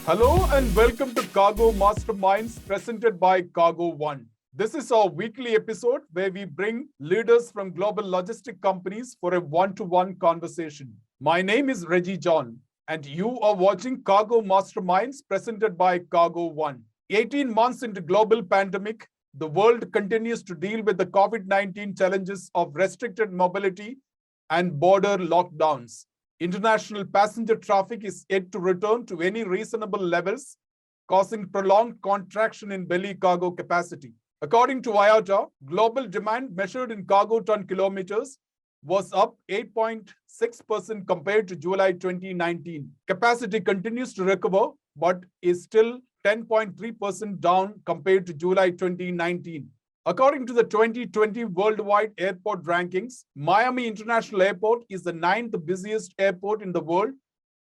Hello and welcome to Cargo Masterminds presented by cargo.one. This is our weekly episode where we bring leaders from global logistic companies for a one-to-one conversation. My name is Reggie John and you are watching Cargo Masterminds presented by cargo.one. 18 months into global pandemic, the world continues to deal with the COVID-19 challenges of restricted mobility and border lockdowns. International passenger traffic is yet to return to any reasonable levels, causing prolonged contraction in belly cargo capacity. According to IATA, global demand measured in cargo ton kilometers was up 8.6% compared to July 2019. Capacity continues to recover, but is still 10.3% down compared to July 2019. According to the 2020 Worldwide Airport Rankings, Miami International Airport is the 9th busiest airport in the world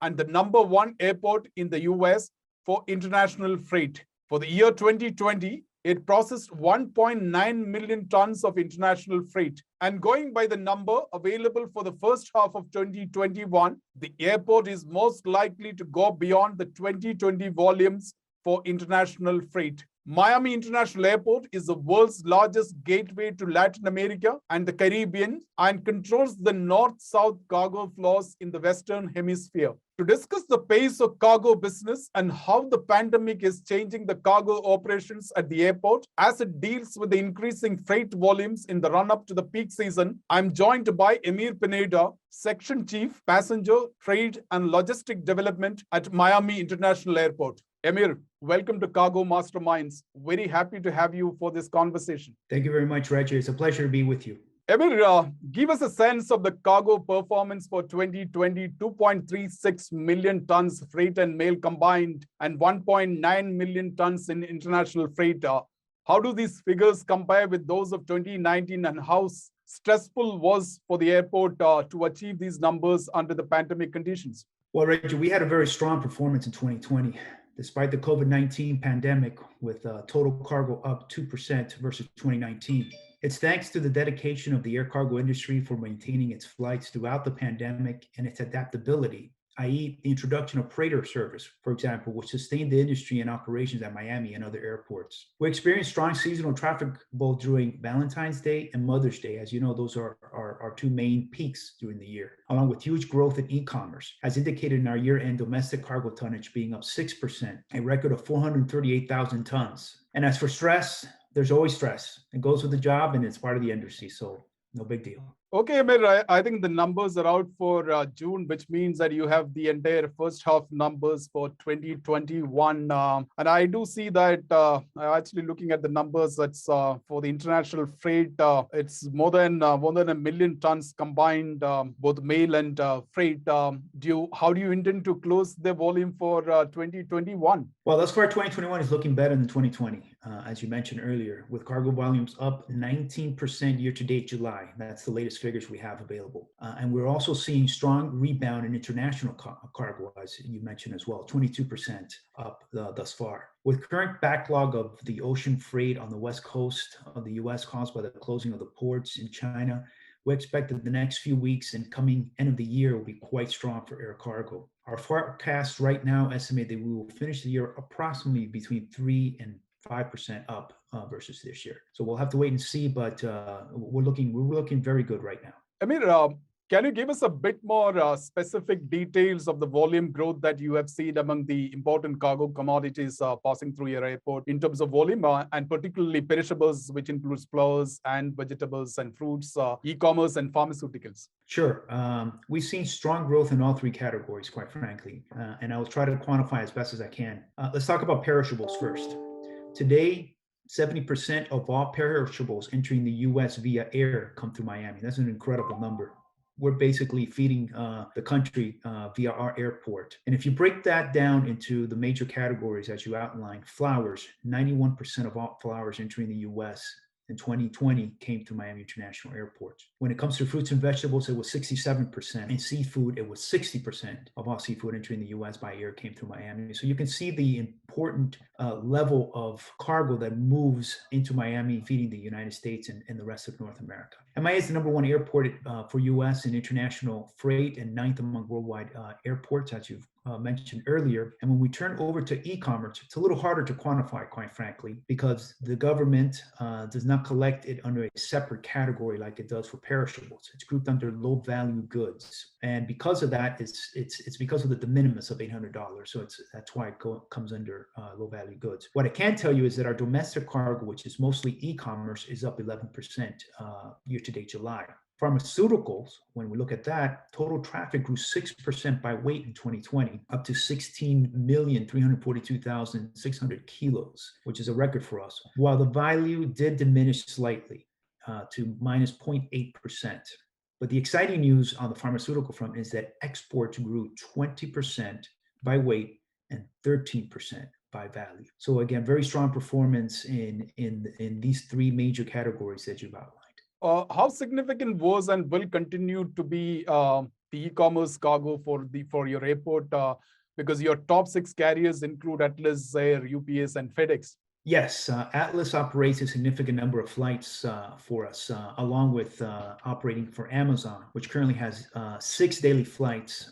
and the #1 airport in the US for international freight. For the year 2020, it processed 1.9 million tons of international freight. And going by the number available for the first half of 2021, the airport is most likely to go beyond the 2020 volumes for international freight. Miami International Airport is the world's largest gateway to Latin America and the Caribbean and controls the north-south cargo flows in the Western Hemisphere. To discuss the pace of cargo business and how the pandemic is changing the cargo operations at the airport as it deals with the increasing freight volumes in the run-up to the peak season, I'm joined by Emir Pineda, Section Chief, Passenger, Trade and Logistic Development at Miami International Airport. Emir, welcome to Cargo Masterminds. Very happy to have you for this conversation. Thank you very much, Reggie. It's a pleasure to be with you. Emir, give us a sense of the cargo performance for 2020, 2.36 million tons freight and mail combined and 1.9 million tons in international freight. How do these figures compare with those of 2019 and how stressful was for the airport to achieve these numbers under the pandemic conditions? Well, Reggie, we had a very strong performance in 2020. Despite the COVID-19 pandemic, with total cargo up 2% versus 2019. It's thanks to the dedication of the air cargo industry for maintaining its flights throughout the pandemic and its adaptability, i.e. the introduction of freighter service, for example, which sustained the industry and operations at Miami and other airports. We experienced strong seasonal traffic both during Valentine's Day and Mother's Day. As you know, those are our two main peaks during the year, along with huge growth in e-commerce, as indicated in our year-end domestic cargo tonnage being up 6%, a record of 438,000 tons. And as for stress, there's always stress. It goes with the job and it's part of the industry, so no big deal. Okay, Amir, I think the numbers are out for June, which means that you have the entire first half numbers for 2021. And I do see that actually looking at the numbers, that's for the international freight, it's more than a million tons combined, both mail and freight. How do you intend to close the volume for 2021? Well, thus far, 2021 is looking better than 2020, as you mentioned earlier, with cargo volumes up 19% year to date July. That's the latest figures we have available. And we're also seeing strong rebound in international cargo, as you mentioned as well, 22% up thus far. With current backlog of the ocean freight on the west coast of the US caused by the closing of the ports in China, we expect that the next few weeks and coming end of the year will be quite strong for air cargo. Our forecasts right now estimate that we will finish the year approximately between 3 and 5% up versus this year. So we'll have to wait and see, but we're looking very good right now. Amir, can you give us a bit more specific details of the volume growth that you have seen among the important cargo commodities passing through your airport in terms of volume and particularly perishables, which includes flowers and vegetables and fruits, e-commerce and pharmaceuticals? Sure. We've seen strong growth in all three categories, quite frankly, and I will try to quantify as best as I can. Let's talk about perishables first. Today, 70% of all perishables entering the US via air come through Miami. That's an incredible number. We're basically feeding the country via our airport. And if you break that down into the major categories, as you outlined, flowers, 91% of all flowers entering the US in 2020 came to Miami International Airport. When it comes to fruits and vegetables, it was 67%. And seafood, it was 60% of all seafood entering the US by air came through Miami. So you can see the important level of cargo that moves into Miami, feeding the United States and the rest of North America. MIA is the #1 airport for US in international freight and 9th among worldwide airports, as you've mentioned earlier. And when we turn over to e-commerce, it's a little harder to quantify, quite frankly, because the government does not collect it under a separate category like it does for perishables. It's grouped under low-value goods, and because of that, it's because of the de minimis of $800. So that's why it comes under low-value goods. What I can tell you is that our domestic cargo, which is mostly e-commerce, is up 11% year-to-date July. Pharmaceuticals, when we look at that, total traffic grew 6% by weight in 2020, up to 16,342,600 kilos, which is a record for us, while the value did diminish slightly to minus 0.8%. But the exciting news on the pharmaceutical front is that exports grew 20% by weight and 13% by value. So again, very strong performance in these three major categories that you've outlined. How significant was and will continue to be the e-commerce cargo for your airport? Because your top 6 carriers include Atlas, Air, UPS, and FedEx. Yes, Atlas operates a significant number of flights for us, along with operating for Amazon, which currently has 6 daily flights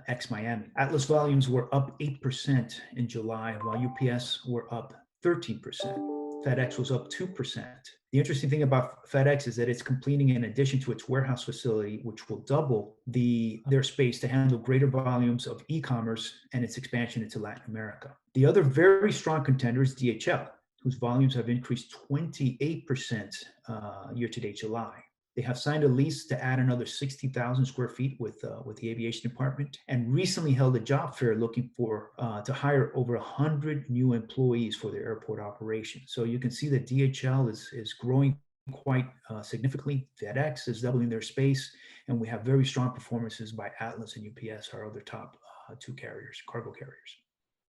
ex-Miami. Atlas volumes were up 8% in July, while UPS were up 13%. FedEx was up 2%. The interesting thing about FedEx is that it's completing an addition to its warehouse facility, which will double their space to handle greater volumes of e-commerce and its expansion into Latin America. The other very strong contender is DHL, whose volumes have increased 28% year-to-date July. They have signed a lease to add another 60,000 square feet with the aviation department, and recently held a job fair looking for to hire over 100 new employees for their airport operation. So you can see that DHL is growing quite significantly. FedEx is doubling their space, and we have very strong performances by Atlas and UPS, our other top 2 carriers, cargo carriers.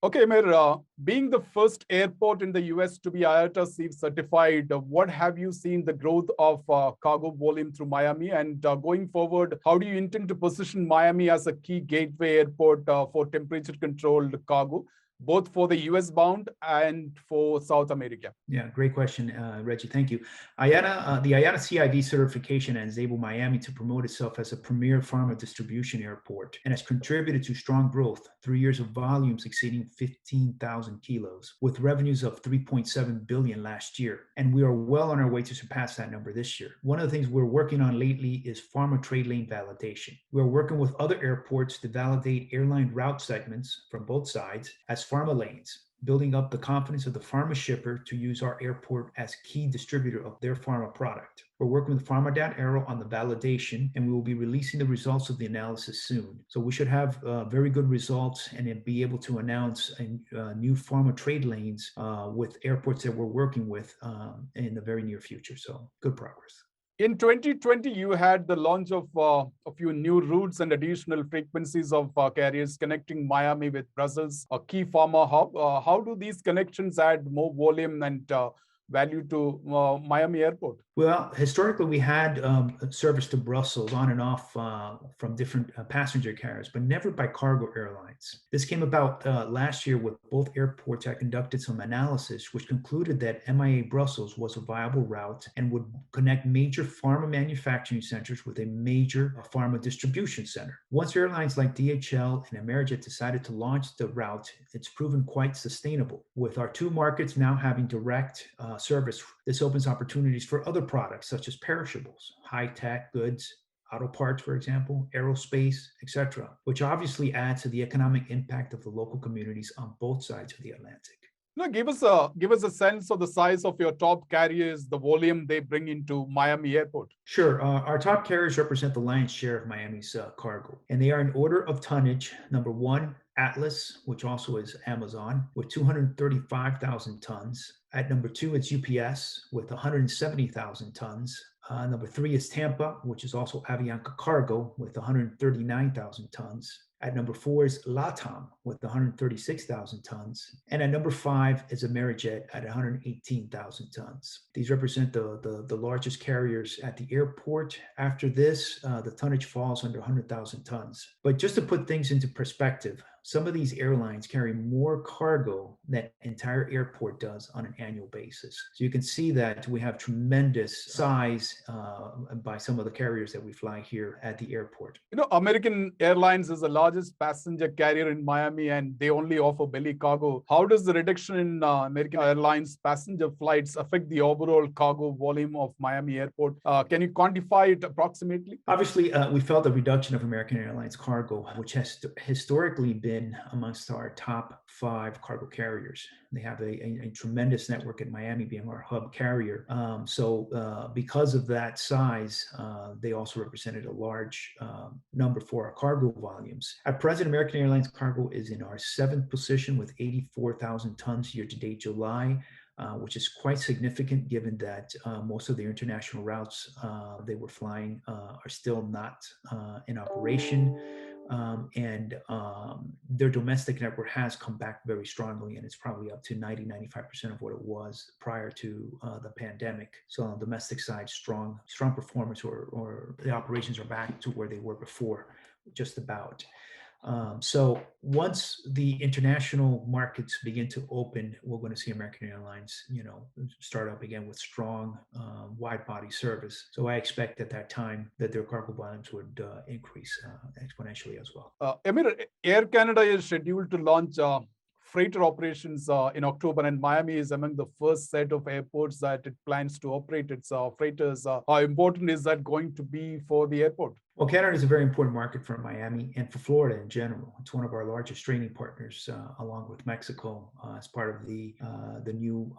Okay, Emir, being the first airport in the US to be IATA certified, what have you seen the growth of cargo volume through Miami? And going forward, how do you intend to position Miami as a key gateway airport for temperature-controlled cargo, both for the US bound and for South America? Yeah, great question, Reggie. Thank you. The IATA CIV certification has enabled Miami to promote itself as a premier pharma distribution airport and has contributed to strong growth, 3 years of volumes exceeding 15,000 kilos, with revenues of $3.7 billion last year. And we are well on our way to surpass that number this year. One of the things we're working on lately is pharma trade lane validation. We're working with other airports to validate airline route segments from both sides as pharma lanes, building up the confidence of the pharma shipper to use our airport as key distributor of their pharma product. We're working with Pharma.Aero on the validation, and we will be releasing the results of the analysis soon. So we should have very good results and then be able to announce new pharma trade lanes with airports that we're working with in the very near future. So good progress. In 2020, you had the launch of a few new routes and additional frequencies of carriers connecting Miami with Brussels, a key pharma hub. How do these connections add more volume and value to Miami Airport? Well, historically, we had service to Brussels on and off from different passenger carriers, but never by cargo airlines. This came about last year with both airports. I conducted some analysis, which concluded that MIA Brussels was a viable route and would connect major pharma manufacturing centers with a major pharma distribution center. Once airlines like DHL and Amerijet decided to launch the route, it's proven quite sustainable. With our 2 markets now having direct service, this opens opportunities for other products such as perishables, high-tech goods, auto parts, for example, aerospace, etc., which obviously adds to the economic impact of the local communities on both sides of the Atlantic. Now, give us a sense of the size of your top carriers, the volume they bring into Miami Airport. Sure. Our top carriers represent the lion's share of Miami's cargo, and they are in order of tonnage. Number 1, Atlas, which also is Amazon, with 235,000 tons. At number 2, it's UPS with 170,000 tons. Number 3 is Tampa, which is also Avianca Cargo with 139,000 tons. At number 4 is LATAM with 136,000 tons. And at number 5 is Amerijet at 118,000 tons. These represent the largest carriers at the airport. After this, the tonnage falls under 100,000 tons. But just to put things into perspective, some of these airlines carry more cargo that entire airport does on an annual basis. So you can see that we have tremendous size by some of the carriers that we fly here at the airport. American Airlines is the largest passenger carrier in Miami, and they only offer belly cargo. How does the reduction in American Airlines passenger flights affect the overall cargo volume of Miami Airport? Can you quantify it approximately? Obviously, we felt the reduction of American Airlines cargo, which has historically been amongst our top 5 cargo carriers. They have a tremendous network in Miami, being our hub carrier. So because of that size, they also represented a large number for our cargo volumes. At present, American Airlines cargo is in our 7th position with 84,000 tons year-to-date July. Which is quite significant given that most of their international routes they were flying are still not in operation. And their domestic network has come back very strongly, and it's probably up to 90-95% of what it was prior to the pandemic. So on the domestic side, strong performance, or the operations are back to where they were before, just about. So once the international markets begin to open, we're going to see American Airlines, start up again with strong wide body service. So I expect at that time that their cargo volumes would increase exponentially as well. Emir, Air Canada is scheduled to launch freighter operations in October, and Miami is among the first set of airports that it plans to operate its freighters. How important is that going to be for the airport? Well, Canada is a very important market for Miami and for Florida in general. It's one of our largest trading partners, along with Mexico, as part of the new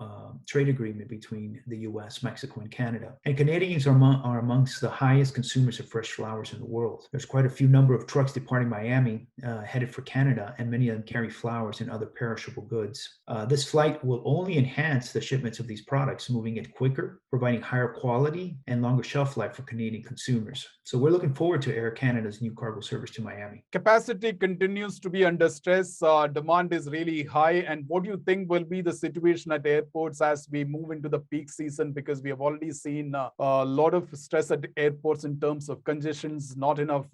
trade agreement between the U.S., Mexico, and Canada. And Canadians are amongst the highest consumers of fresh flowers in the world. There's quite a few number of trucks departing Miami headed for Canada, and many of them carry flowers and other perishable goods. This flight will only enhance the shipments of these products, moving it quicker, providing higher quality and longer shelf life for Canadian consumers. So we're looking forward to Air Canada's new cargo service to Miami. Capacity continues to be under stress. Demand is really high. And what do you think will be the situation at airports as we move into the peak season? Because we have already seen a lot of stress at airports in terms of congestions, not enough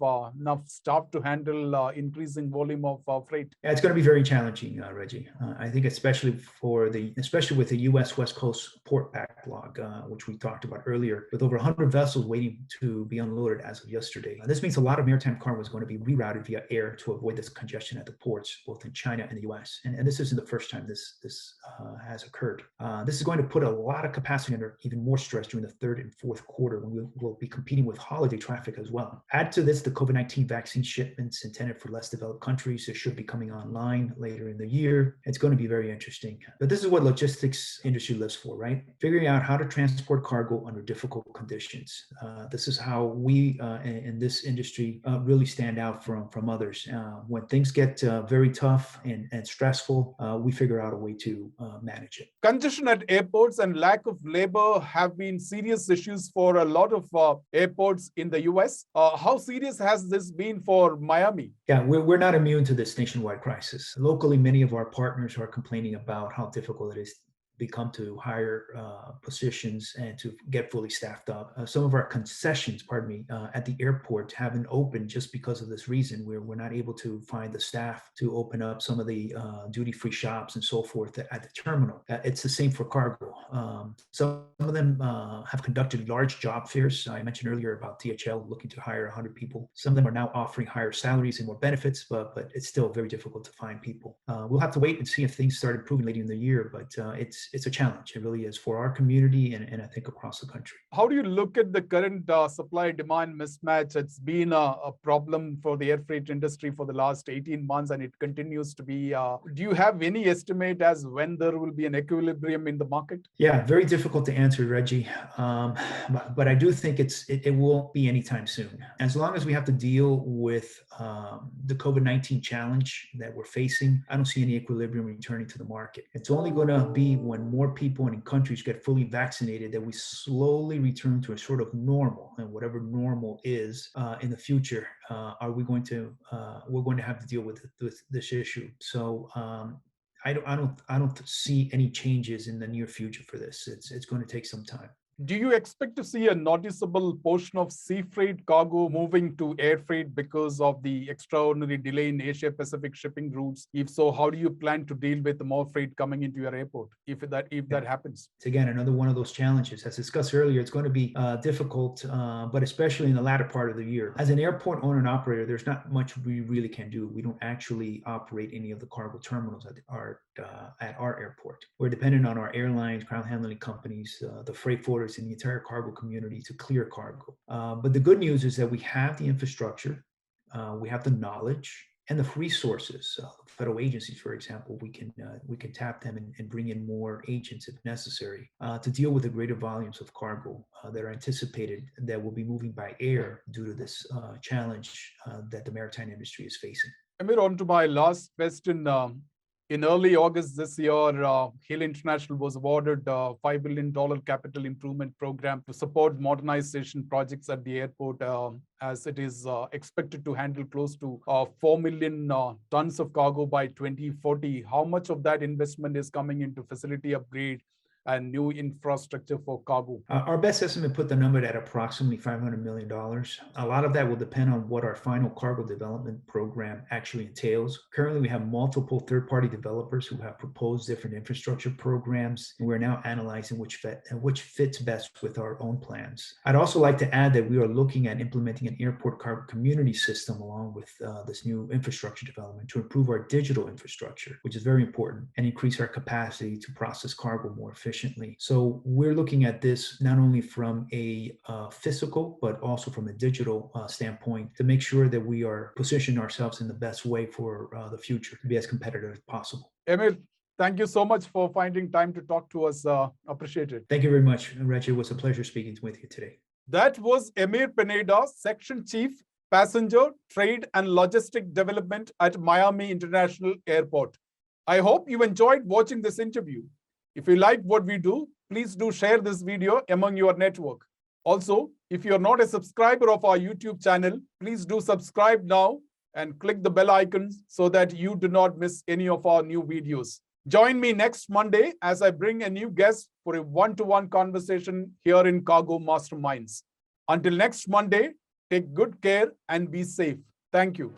staff to handle increasing volume of freight. Yeah, it's going to be very challenging, Reggie. I think especially with the U.S. West Coast port backlog, which we talked about earlier, with over 100 vessels waiting to be unloaded as of yesterday. This means a lot of maritime cargo is going to be rerouted via air to avoid this congestion at the ports, both in China and the U.S. And this isn't the first time this has occurred. This is going to put a lot of capacity under even more stress during the 3rd and 4th quarter, when we will be competing with holiday traffic as well. Add to this the COVID-19 vaccine shipments intended for less developed countries that should be coming online later in the year. It's going to be very interesting. But this is what logistics industry lives for, right? Figuring out how to transport cargo under difficult conditions. This is how we in this industry really stand out from others. When things get very tough and stressful, we figure out a way to manage it. Congestion at airports and lack of labor have been serious issues for a lot of airports in the US. How serious has this been for Miami? Yeah, we're not immune to this nationwide crisis. Locally, many of our partners are complaining about how difficult it is become to hire positions and to get fully staffed up. Some of our concessions, at the airport haven't opened just because of this reason, where we're not able to find the staff to open up some of the duty-free shops and so forth at the terminal. It's the same for cargo. Some of them have conducted large job fairs. I mentioned earlier about DHL looking to hire 100 people. Some of them are now offering higher salaries and more benefits, but it's still very difficult to find people. We'll have to wait and see if things start improving later in the year, but it's a challenge. It really is for our community and I think across the country. How do you look at the current supply-demand mismatch? It's been a problem for the air freight industry for the last 18 months, and it continues to be. Do you have any estimate as when there will be an equilibrium in the market? Yeah, very difficult to answer, Reggie. But I do think it won't be anytime soon. As long as we have to deal with the COVID-19 challenge that we're facing, I don't see any equilibrium returning to the market. It's only going to be when more people and in countries get fully vaccinated that we slowly return to a sort of normal, and whatever normal is in the future, we're going to have to deal with this issue. So I don't see any changes in the near future for this. It's going to take some time. Do you expect to see a noticeable portion of sea freight cargo moving to air freight because of the extraordinary delay in Asia Pacific shipping routes? If so, how do you plan to deal with more freight coming into your airport if that happens? It's again another one of those challenges. As discussed earlier, it's going to be difficult, but especially in the latter part of the year. As an airport owner and operator, there's not much we really can do. We don't actually operate any of the cargo terminals at our airport. We're dependent on our airlines, ground handling companies, the freight forwarders, and the entire cargo community to clear cargo. But the good news is that we have the infrastructure, we have the knowledge, and the resources. Federal agencies, for example, we can tap them and bring in more agents if necessary to deal with the greater volumes of cargo that are anticipated that will be moving by air due to this challenge that the maritime industry is facing. Amir, on to my last question. In early August this year, Hill International was awarded a $5 billion capital improvement program to support modernization projects at the airport, as it is expected to handle close to 4 million tons of cargo by 2040. How much of that investment is coming into facility upgrade and new infrastructure for cargo? Our best estimate put the number at approximately $500 million. A lot of that will depend on what our final cargo development program actually entails. Currently, we have multiple third-party developers who have proposed different infrastructure programs, and we're now analyzing which fits best with our own plans. I'd also like to add that we are looking at implementing an airport cargo community system along with this new infrastructure development to improve our digital infrastructure, which is very important, and increase our capacity to process cargo more efficiently. So we're looking at this not only from a physical, but also from a digital standpoint to make sure that we are positioning ourselves in the best way for the future to be as competitive as possible. Emir, thank you so much for finding time to talk to us. Appreciate it. Thank you very much, Reg. It was a pleasure speaking with you today. That was Emir Pineda, Section Chief, Passenger, Trade and Logistic Development at Miami International Airport. I hope you enjoyed watching this interview. If you like what we do, please do share this video among your network. Also, if you're not a subscriber of our YouTube channel, please do subscribe now and click the bell icon so that you do not miss any of our new videos. Join me next Monday as I bring a new guest for a one-to-one conversation here in Cargo Masterminds. Until next Monday, take good care and be safe. Thank you.